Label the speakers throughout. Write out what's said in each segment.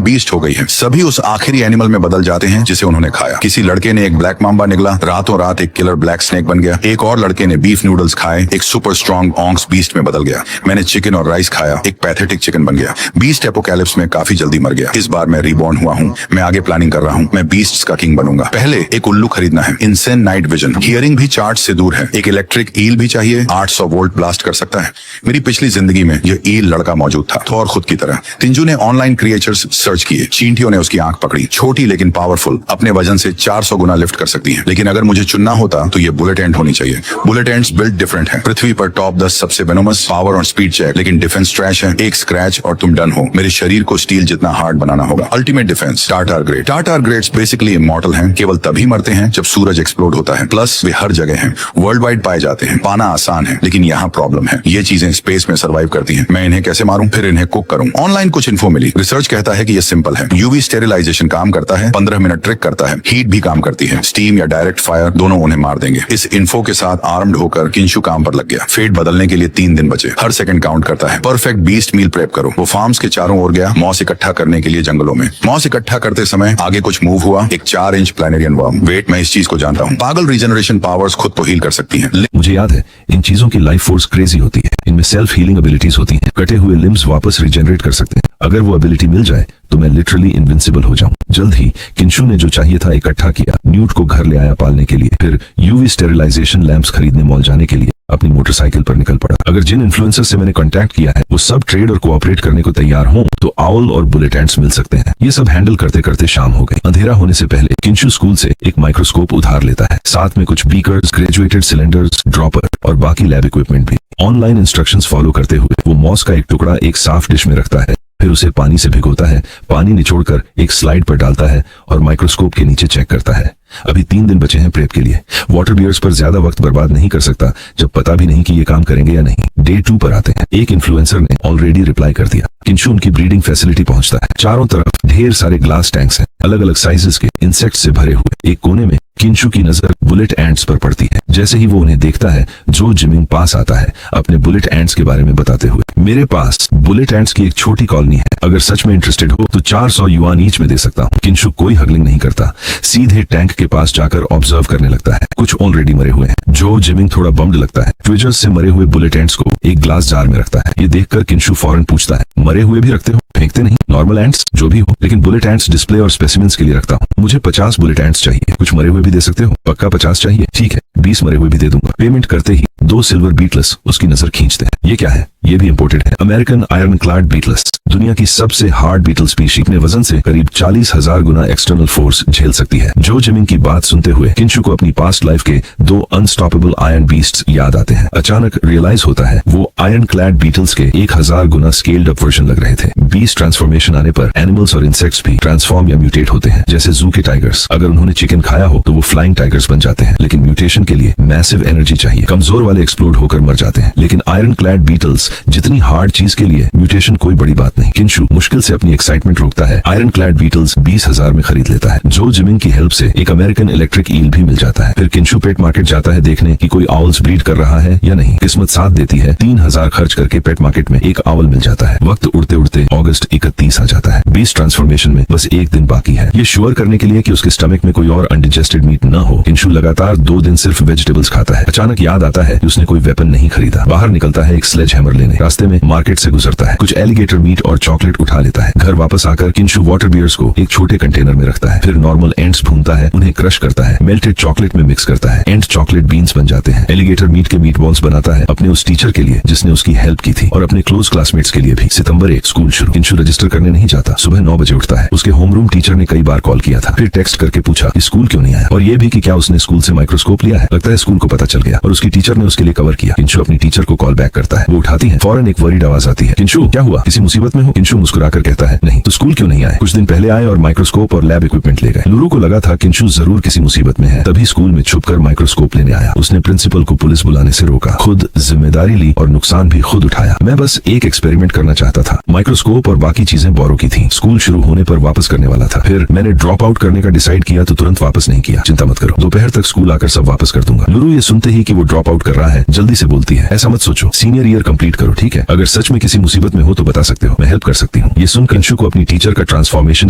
Speaker 1: Beast हो गई है। सभी उस आखिरी एनिमल में बदल जाते हैं जिसे उन्होंने खाया। किसी लड़के ने एक ब्लैक मांबा निकला, रातों रात एक किलर ब्लैक स्नेक बन गया। एक और लड़के ने बीफ नूडल्स खाए, एक सुपर स्ट्रॉन्ग ऑंक्स बीस्ट में बदल गया। मैंने चिकन और राइस खाया, एक पैथेटिक चिकन बन गया। बीस्ट एपोकैलिप्स में काफी जल्दी मर गया। इस बार मैं रिबॉर्न हुआ हूँ। मैं आगे प्लानिंग कर रहा हूँ। मैं बीस्ट्स का किंग बनूंगा। पहले एक उल्लू खरीदना है, इनसेन नाइट विजन। हियरिंग भी चार्ट से दूर है। एक इलेक्ट्रिक ईल भी चाहिए, 800 वोल्ट ब्लास्ट कर सकता है। मेरी पिछली जिंदगी में ये ईल लड़का मौजूद था, थॉर खुद की तरह। तिंजू ने ऑनलाइन क्रिएचर्स सर्च किए। चींटियों ने उसकी आंख पकड़ी। छोटी लेकिन पावरफुल, अपने वजन से 400 गुना लिफ्ट कर सकती है। लेकिन अगर मुझे चुनना होता तो ये बुलेट एंट होनी चाहिए। बुलेट एंट्स बिल्ड डिफरेंट है। पृथ्वी पर टॉप 10 सबसे वेनोमस, पावर और स्पीड चेक, लेकिन डिफेंस ट्रैश है। एक स्क्रैच और तुम डन हो। मेरे शरीर को स्टील जितना हार्ड बनाना होगा। अल्टीमेट डिफेंस, टाटार ग्रेड। टाटार ग्रेड्स बेसिकली इमॉर्टल हैं, केवल तभी मरते हैं जब सूरज एक्सप्लोड होता है। प्लस वे हर जगह हैं, वर्ल्ड वाइड पाए जाते हैं। पाना आसान है, लेकिन यहाँ प्रॉब्लम है। ये चीजें स्पेस में सर्वाइव करती हैं। मैं इन्हें कैसे मारूं, फिर इन्हें कुक करूं? ऑनलाइन कुछ इन्फो मिली। रिसर्च कहता है कि ये सिंपल है। यूवी स्टेरिलाइजेशन काम करता है, 15 मिनट ट्रिक करता है। हीट भी काम करती है, स्टीम या डायरेक्ट फायर दोनों उन्हें मार देंगे। इस इन्फो के साथ आर्म्ड होकर किंशु काम पर लग गया। फेट बदलने के लिए 3 दिन बचे। हर सेकंड काउंट करता है। परफेक्ट बीस्ट मील प्रेप करो। वो फार्म्स के चारों ओर गया, मॉस इकट्ठा करने के लिए जंगलों में। मॉस इकट्ठा करते समय आगे कुछ मूव हुआ। एक 4 इंच प्लैनेरियन वर्म। वेट, मैं इस चीज को जानता हूँ। पागल रीजनरेशन पावर्स खुद को हील कर सकती हैं।
Speaker 2: मुझे याद है, इन चीजों की लाइफ फोर्स क्रेजी होती है। इनमें सेल्फ हीलिंग एबिलिटीज होती हैं। कटे हुए लिम्स वापस रिजेनरेट कर सकते हैं। अगर वो एबिलिटी मिल जाए तो मैं लिटरली इनविंसिबल हो जाऊं। जल्द ही किंशु ने जो चाहिए था इकट्ठा किया। न्यूट को घर ले आया पालने के लिए। फिर यूवी स्टेरिलाइजेशन लैंप्स खरीदने मॉल जाने के लिए अपनी मोटरसाइकिल पर निकल पड़ा। अगर जिन इन्फ्लुएंसर से मैंने कांटेक्ट किया है वो सब ट्रेड और कोऑपरेट करने को तैयार हों तो आउल और बुलेट एंट्स मिल सकते हैं। ये सब हैंडल करते करते शाम हो गई। अंधेरा होने से पहले किंशु स्कूल से एक माइक्रोस्कोप उधार लेता है, साथ में कुछ बीकर्स, ग्रेजुएटेड सिलेंडर्स, ड्रॉपर और बाकी लैब इक्विपमेंट भी। ऑनलाइन इंस्ट्रक्शंस फॉलो करते हुए वो मॉस का एक टुकड़ा एक साफ डिश में रखता है। फिर उसे पानी से भिगोता है, पानी निचोड़कर एक स्लाइड पर डालता है और माइक्रोस्कोप के नीचे चेक करता है। अभी 3 दिन बचे हैं प्रेप के लिए। वाटर बियर्स पर ज्यादा वक्त बर्बाद नहीं कर सकता जब पता भी नहीं कि ये काम करेंगे या नहीं। डे 2 पर आते हैं। एक इन्फ्लुएंसर ने ऑलरेडी रिप्लाई कर दिया। किंशु उनकी ब्रीडिंग फैसिलिटी पहुंचता है। चारों तरफ ढेर सारे ग्लास टैंक्स हैं, अलग अलग साइजेस के, इंसेक्ट से भरे हुए। एक कोने में किंशु की नजर बुलेट एंट्स पर पड़ती है। जैसे ही वो उन्हें देखता है, जो जिमिंग पास आता है अपने बुलेट एंट्स के बारे में बताते हुए। मेरे पास बुलेट एंट्स की एक छोटी कॉलोनी है, अगर सच में इंटरेस्टेड हो तो 400 युआन ईच में दे सकता हूँ। किंशु कोई हगलिंग नहीं करता, सीधे टैंक के पास जाकर ऑब्जर्व करने लगता है। कुछ ऑलरेडी मरे हुए हैं। जो जिमिंग थोड़ा बम्ड लगता है। ट्विजर्स से मरे हुए बुलेट एंट्स को एक ग्लास जार में रखता है। ये देखकर किंशु फौरन पूछता है, मरे हुए भी रखते हो? फेंकते नहीं? नॉर्मल एंट्स जो भी हो, लेकिन बुलेट एंट्स डिस्प्ले और स्पेसिमेंस के लिए रखता हूँ। मुझे 50 बुलेट एंट्स चाहिए। कुछ मरे हुए भी दे सकते हो? पक्का 50 चाहिए? ठीक है, 20 मरे हुए भी दे दूंगा। पेमेंट करते ही 2 सिल्वर बीटल्स उसकी नजर खींचते हैं। ये क्या है? ये भी इंपोर्टेड है। अमेरिकन आयरन क्लाड बीटल्स, दुनिया की सबसे हार्ड बीटल स्पीशीज। अपने वजन से करीब 40,000 गुना एक्सटर्नल फोर्स झेल सकती है। जो जिमिंग की बात सुनते हुए किंशु को अपनी पास्ट लाइफ के 2 अनस्टॉपेबल आयरन बीस्ट्स याद आते हैं। अचानक रियलाइज होता है वो आयरन क्लैड बीटल्स के 1000 गुना स्केल्ड अप वर्जन लग रहे थे। बीस्ट ट्रांसफॉर्मेशन आने पर एनिमल्स और इंसेक्ट्स भी ट्रांसफॉर्म या म्यूटेट होते हैं, जैसे जू के टाइगर्स। अगर उन्होंने चिकन खाया हो तो वो फ्लाइंग टाइगर्स बन जाते हैं, लेकिन म्यूटेशन के लिए मैसिव एनर्जी चाहिए। कमजोर वाले एक्सप्लोड होकर मर जाते हैं। लेकिन आयरन क्लैड बीटल्स जितनी हार्ड चीज के लिए म्यूटेशन कोई बड़ी बात नहीं। किंशु मुश्किल से अपनी एक्साइटमेंट रोकता है। आयरन क्लैड बीटल्स 20,000 में खरीद लेता है। जो जिमिंग की हेल्प से एक अमेरिकन इलेक्ट्रिक ईल भी मिल जाता है। फिर किंशु पेट मार्केट जाता है देखने कि कोई आउल्स ब्रीड कर रहा है या नहीं। किस्मत साथ देती है, 3000 खर्च करके पेट मार्केट में एक आउल मिल जाता है। वक्त उड़ते उड़ते अगस्त 31 आ जाता है। बीस्ट ट्रांसफॉर्मेशन में बस 1 दिन बाकी है। ये श्योर करने के लिए कि उसके स्टमक में कोई और अनडिजेस्टेड मीट न हो, किंशु लगातार 2 दिन सिर्फ वेजिटेबल्स खाता है। अचानक याद आता है कि उसने कोई वेपन नहीं खरीदा। बाहर निकलता है एक स्लेज हैमर लेने। रास्ते में मार्केट से गुजरता है। कुछ एलिगेटर मीट और चॉकलेट उठा लेता है। घर वापस आकर किंशु वाटर बियर्स को एक छोटे कंटेनर में रखता है। फिर नॉर्मल एंट्स भूनता है, उन्हें क्रश करता है, मेल्टेड चॉकलेट में मिक्स करता है। एंट चॉकलेट बीन्स बन जाते हैं। एलिगेटर मीट के मीट बॉल्स बनाता है अपने उस टीचर के लिए जिसने उसकी हेल्प की थी, और अपने क्लोज क्लासमेट्स के लिए भी। सितंबर 1 स्कूल शुरू। किंशु रजिस्टर करने नहीं जाता। सुबह 9 बजे उठता है। उसके होमरूम टीचर ने कई बार कॉल किया था, फिर टेक्स्ट करके पूछा कि स्कूल क्यों नहीं आया, और ये भी कि क्या उसने स्कूल से माइक्रोस्कोप लिया है। लगता है स्कूल को पता चल गया और उसकी टीचर ने उसके लिए कवर किया। किंशु अपनी टीचर को कॉल बैक करता है। वो उठाती है। फौरन एक वरीड आवाज आती है, किंशु क्या हुआ, किसी मुसीबत में हो? किंशु मुस्कुराकर कहता है, नहीं। तो स्कूल क्यों नहीं आए? कुछ दिन पहले आए और माइक्रोस्कोप और लैब इक्विपमेंट ले गए। लुरु को लगा था किंशु जरूर किसी मुसीबत में है, तभी स्कूल में छुपकर माइक्रोस्कोप लेने आया। उसने प्रिंसिपल को पुलिस बुलाने से रोका, खुद जिम्मेदारी ली और नुकसान भी खुद उठाया। मैं बस एक एक्सपेरिमेंट करना चाहता था। माइक्रोस्कोप और और बाकी चीजें बोरो की थी। स्कूल शुरू होने पर वापस करने वाला था। फिर मैंने ड्रॉप आउट करने का डिसाइड किया तो तुरंत वापस नहीं किया। चिंता मत करो, दोपहर तक स्कूल आकर सब वापस कर दूंगा। लुरु ये सुनते ही कि वो ड्रॉप आउट कर रहा है जल्दी से बोलती है, ऐसा मत सोचो, सीनियर ईयर कंप्लीट करो, ठीक है? अगर सच में किसी मुसीबत में हो तो बता सकते हो, मैं हेल्प कर सकती हूँ। ये सुन किंशु को अपनी टीचर का ट्रांसफॉर्मेशन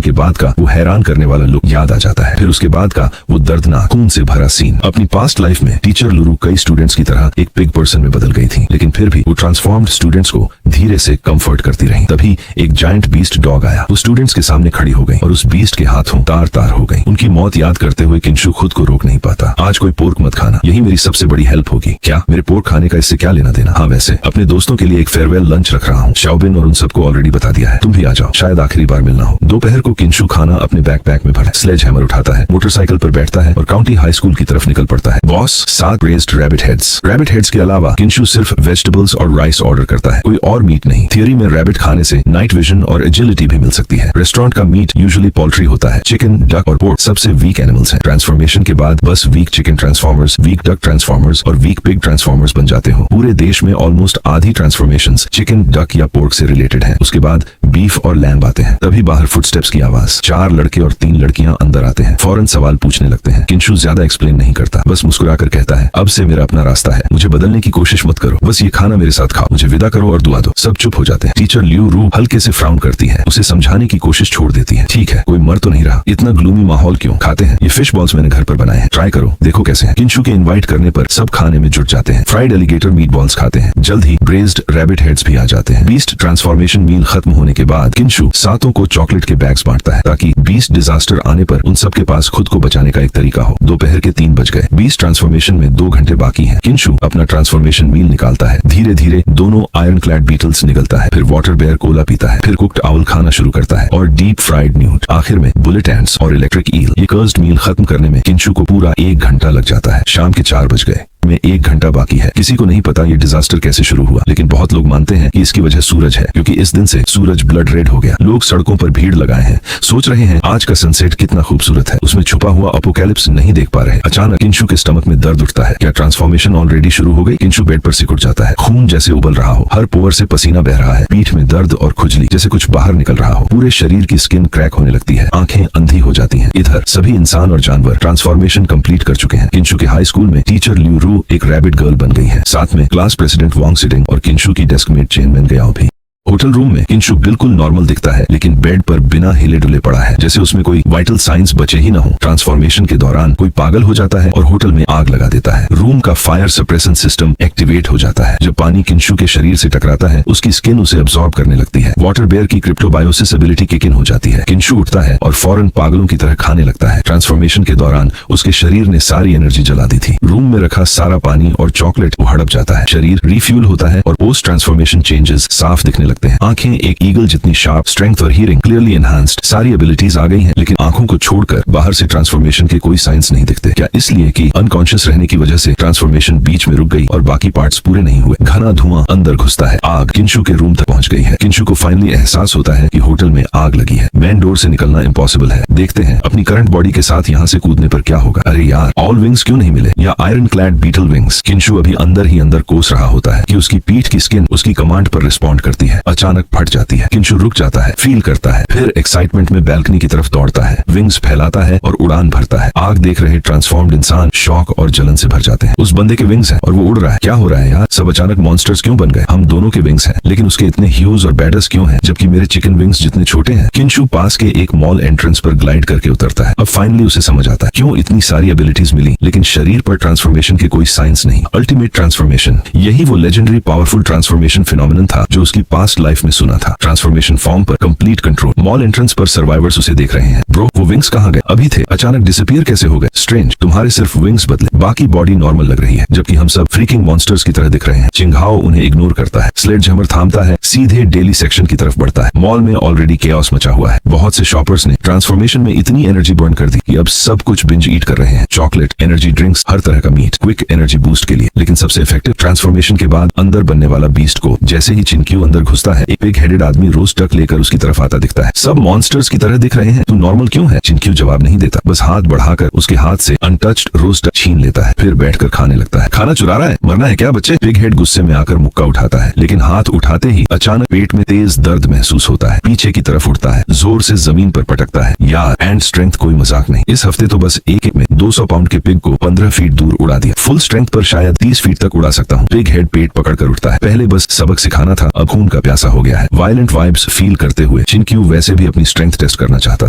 Speaker 2: के बाद का वो हैरान करने वाला लुक याद आ जाता है। फिर उसके बाद का वो दर्दनाक खून से भरा सीन। अपनी पास्ट लाइफ में टीचर लुरु कई स्टूडेंट्स की तरह एक पिग पर्सन में बदल गई थी, लेकिन फिर भी वो ट्रांसफॉर्म्ड स्टूडेंट्स को धीरे से कंफर्ट करती रही। तभी एक जायंट बीस्ट डॉग आया, वो स्टूडेंट्स के सामने खड़ी हो गई और उस बीस्ट के हाथों तार तार हो गई। उनकी मौत याद करते हुए किंशु खुद को रोक नहीं पाता। आज कोई पोर्क मत खाना, यही मेरी सबसे बड़ी हेल्प होगी। क्या मेरे पोर्क खाने का इससे क्या लेना देना? हाँ, वैसे अपने दोस्तों के लिए एक फेयरवेल लंच रख रहा हूँ, शाओबिन और उन सबको ऑलरेडी बता दिया है, तुम भी आ जाओ, शायद आखिरी बार मिलना हो। दोपहर को किंशु खाना अपने बैकपैक में भरा, स्लेज हैमर उठाता है, मोटरसाइकिल पर बैठता है और काउंटी हाई स्कूल की तरफ निकल पड़ता है। Boss 7 braced rabbit heads. Rabbit heads के अलावा किंशु सिर्फ वेजिटेबल्स और राइस ऑर्डर करता है, कोई और मीट नहीं। थियरी में रैबिट खाने से नाइट विजन और एजिलिटी भी मिल सकती है। रेस्टोरेंट का मीट यूजुअली पोल्ट्री होता है, चिकन, डक और पोर्क सबसे वीक एनिमल्स हैं। ट्रांसफॉर्मेशन के बाद बस weak chicken transformers, weak duck transformers और वीक पिग ट्रांसफॉर्मर्स बन जाते हो। पूरे देश में ऑलमोस्ट आधी ट्रांसफॉर्मेशंस चिकन, डक या पोर्क से रिलेटेड हैं। उसके बाद बीफ और लैम्ब आते हैं। तभी बाहर फुटस्टेप्स की आवाज, 4 लड़के और 3 लड़कियां अंदर आते हैं, फौरन सवाल पूछने लगते हैं। किंशु ज्यादा एक्सप्लेन नहीं करता, बस मुस्कुराकर कहता है, अब से मेरा अपना रास्ता है, मुझे बदलने की कोशिश मत करो, बस ये खाना मेरे साथ खाओ, मुझे विदा करो और दुआ दो। सब चुप हो जाते हैं। टीचर लियू रू हल्के से फ्राउन करती है, उसे समझाने की कोशिश छोड़ देती है। ठीक है, कोई मर तो नहीं रहा, इतना ग्लूमी माहौल क्यों? खाते हैं, ये फिश बॉल्स मैंने घर पर बनाए हैं, ट्राई करो, देखो कैसे हैं। किंशु के इनवाइट करने पर सब खाने में जुट जाते हैं। फ्राइड एलिगेटर मीट बॉल्स खाते हैं। जल्द ही ब्रेस्ड रैबिट हेड्स भी आ जाते हैं। बीस्ट ट्रांसफॉर्मेशन मील खत्म होने के बाद किंशु सातों को चॉकलेट के बैग्स बांटता है ताकि बीस्ट डिजास्टर आने पर उन सब के पास खुद को बचाने का एक तरीका हो। दोपहर के 3 बज गए। बीस्ट ट्रांसफॉर्मेशन में 2 घंटे बाकी हैं। किंशु अपना ट्रांसफॉर्मेशन मील निकालता है। धीरे धीरे दोनों आयरन क्लैड बीटल्स निकलता है, फिर वाटर बेयर कोला पीता है, फिर कुक्ड आउल खाना शुरू करता है और डीप फ्राइड न्यूट, आखिर में बुलेट एंड्स और इलेक्ट्रिक ईल। ये कर्स्ड मील खत्म करने में किंशु को पूरा 1 घंटा लग जाता है। शाम के 4 बज गए, में 1 घंटा बाकी है। किसी को नहीं पता ये डिजास्टर कैसे शुरू हुआ, लेकिन बहुत लोग मानते हैं कि इसकी वजह सूरज है, क्योंकि इस दिन से सूरज ब्लड रेड हो गया। लोग सड़कों पर भीड़ लगाए हैं, सोच रहे हैं आज का सनसेट कितना खूबसूरत है, उसमें छुपा हुआ अपोकैलिप्स नहीं देख पा रहे। अचानक किंशु के स्टमक में दर्द उठता है। क्या ट्रांसफॉर्मेशन ऑलरेडी शुरू हो गई? किंशु बेड पर सिकुड़ जाता है, खून जैसे उबल रहा हो, हर पोर से पसीना बह रहा है, पीठ में दर्द और खुजली जैसे कुछ बाहर निकल रहा हो, पूरे शरीर की स्किन क्रैक होने लगती है, आंखें अंधी हो जाती हैं। इधर सभी इंसान और जानवर ट्रांसफॉर्मेशन कंप्लीट कर चुके हैं। किंशु के हाई स्कूल में टीचर लियू रू एक रैबिट गर्ल बन गई है, साथ में क्लास प्रेसिडेंट वांग सिटिंग और किंशु की डेस्कमेट चेनमैन गयाओ भी। होटल रूम में किंशु बिल्कुल नॉर्मल दिखता है, लेकिन बेड पर बिना हिले डुले पड़ा है, जैसे उसमें कोई वाइटल साइंस बचे ही न हो। ट्रांसफॉर्मेशन के दौरान कोई पागल हो जाता है और होटल में आग लगा देता है। रूम का फायर सप्रेशन सिस्टम एक्टिवेट हो जाता है। जब पानी किंशु के शरीर से टकराता है, उसकी स्किन उसे अब्सॉर्ब करने लगती है। वाटर बेयर की क्रिप्टोबायोसिस एबिलिटी किक इन हो जाती है। किंशु उठता है और फौरन पागलों की तरह खाने लगता है। ट्रांसफॉर्मेशन के दौरान उसके शरीर ने सारी एनर्जी जला दी थी। रूम में रखा सारा पानी और चॉकलेट हड़प जाता है। शरीर रिफ्यूल होता है और पोस्ट ट्रांसफॉर्मेशन चेंजेस साफ दिखने लगते हैं। आंखें एक ईगल जितनी शार्प, स्ट्रेंथ और हीयरिंग क्लियरली एनहांस्ड, सारी एबिलिटीज आ गई हैं, लेकिन आंखों को छोड़कर बाहर से ट्रांसफॉर्मेशन के कोई साइंस नहीं दिखते। क्या इसलिए कि अनकॉन्शियस रहने की वजह से ट्रांसफॉर्मेशन बीच में रुक गई और बाकी पार्ट्स पूरे नहीं हुए? घना धुआं अंदर घुसता है। आग किंशु के रूम तक पहुंच गई है। किंशु को फाइनली एहसास होता है कि होटल में आग लगी है। मेन डोर से निकलना इम्पॉसिबल है। देखते हैं अपनी करंट बॉडी के साथ यहाँ से कूदने पर क्या होगा। अरे यार, ऑल विंग्स क्यों नहीं मिले, या आयरन क्लैड बीटल विंग्स? किंशु अभी अंदर ही अंदर कोस रहा होता है कि उसकी पीठ की स्किन उसकी कमांड पर रिस्पॉन्ड करती है। अचानक फट जाती है। किंशु रुक जाता है, फील करता है, फिर एक्साइटमेंट में बैल्कनी की तरफ दौड़ता है, विंग्स फैलाता है और उड़ान भरता है। आग देख रहे ट्रांसफॉर्म्ड इंसान शौक और जलन से भर जाते हैं। उस बंदे के विंग्स हैं और वो उड़ रहा है। क्या हो रहा है यार? सब अचानक मॉन्स्टर्स क्यों बन गए? हम दोनों के विंग्स हैं, लेकिन उसके इतने ह्यूज और बैडर्स क्यों हैं, जबकि मेरे चिकन विंग्स जितने छोटे हैं? किंशु पास के एक मॉल एंट्रेंस पर ग्लाइड करके उतरता है। अब फाइनली उसे समझ आता है क्यों इतनी सारी एबिलिटीज मिली, लेकिन शरीर पर ट्रांसफॉर्मेशन के कोई साइंस नहीं। अल्टीमेट ट्रांसफॉर्मेशन, यही वो लेजेंडरी पावरफुल ट्रांसफॉर्मेशन फिनोमिनन था जो उसकी पास्ट लाइफ में सुना था। ट्रांसफॉर्मेशन फॉर्म पर कंप्लीट कंट्रोल। मॉल एंट्रेंस पर सर्वाइवर्स उसे देख रहे हैं। ब्रो, वो विंग्स कहाँ गए? अभी थे, अचानक डिसअपीयर कैसे हो गए? स्ट्रेंज, तुम्हारे सिर्फ विंग्स बदले, बाकी बॉडी नॉर्मल लग रही है, जबकि हम सब फ्रीकिंग मॉन्स्टर्स की तरह दिख रहे हैं। चिंघाओ उन्हें इग्नोर करता है। स्लेज हैमर थामता है, सीधे डेली सेक्शन की तरफ बढ़ता है। मॉल में ऑलरेडी केओस मचा हुआ है। बहुत से शॉपर्स ने ट्रांसफॉर्मेशन में इतनी एनर्जी बर्न कर दी कि अब सब कुछ बिंज ईट कर रहे हैं। चॉकलेट, एनर्जी ड्रिंक्स, हर तरह का मीट, क्विक एनर्जी बूस्ट के लिए। लेकिन सबसे इफेक्टिव ट्रांसफॉर्मेशन के बाद अंदर बनने वाला बीस्ट को जैसे ही चिंक्यू अंदर घुसता देखता है एक बिग हेडेड आदमी रोस्ट डक लेकर उसकी तरफ आता दिखता है। सब मॉन्स्टर्स की तरह दिख रहे हैं, तू नॉर्मल क्यों है? चिनक्यू जवाब नहीं देता, बस हाथ बढ़ाकर उसके हाथ से अनटच्ड रोस्ट डक छीन लेता है, फिर बैठकर खाने लगता है। खाना चुरा रहा है? मरना है क्या बच्चे? बिग हेड गुस्से में आकर मुक्का उठाता है, लेकिन हाथ उठाते ही अचानक पेट में तेज दर्द महसूस होता है। पीछे की तरफ उठता है, जोर से जमीन पर पटकता है। यार, एंड स्ट्रेंथ कोई मजाक नहीं। इस हफ्ते तो बस एक में 200 पाउंड के पिग को 15 फीट दूर उड़ा दिया। फुल स्ट्रेंथ पर शायद 30 फीट तक उड़ा सकता हूँ। बिग हेड पेट पकड़कर उठता है। पहले बस सबक सिखाना था, अब खून का प्यासा हो गया है। वायलेंट वाइब्स फील करते हुए चिनक्यू वैसे भी अपनी स्ट्रेंथ टेस्ट करना चाहता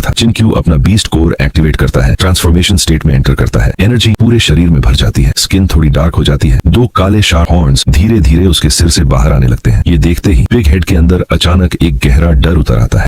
Speaker 2: था। चिनक्यू अपना बीस्ट कोर एक्टिवेट करता है, ट्रांसफॉर्मेशन स्टेट में एंटर करता है। एनर्जी पूरे शरीर में भर जाती है, स्किन थोड़ी डार्क हो जाती है। 2 काले शार्प हॉर्न्स धीरे धीरे उसके सिर से बाहर आने लगते हैं। ये देखते ही बिग हेड के अंदर अचानक एक गहरा डर उतर आता है।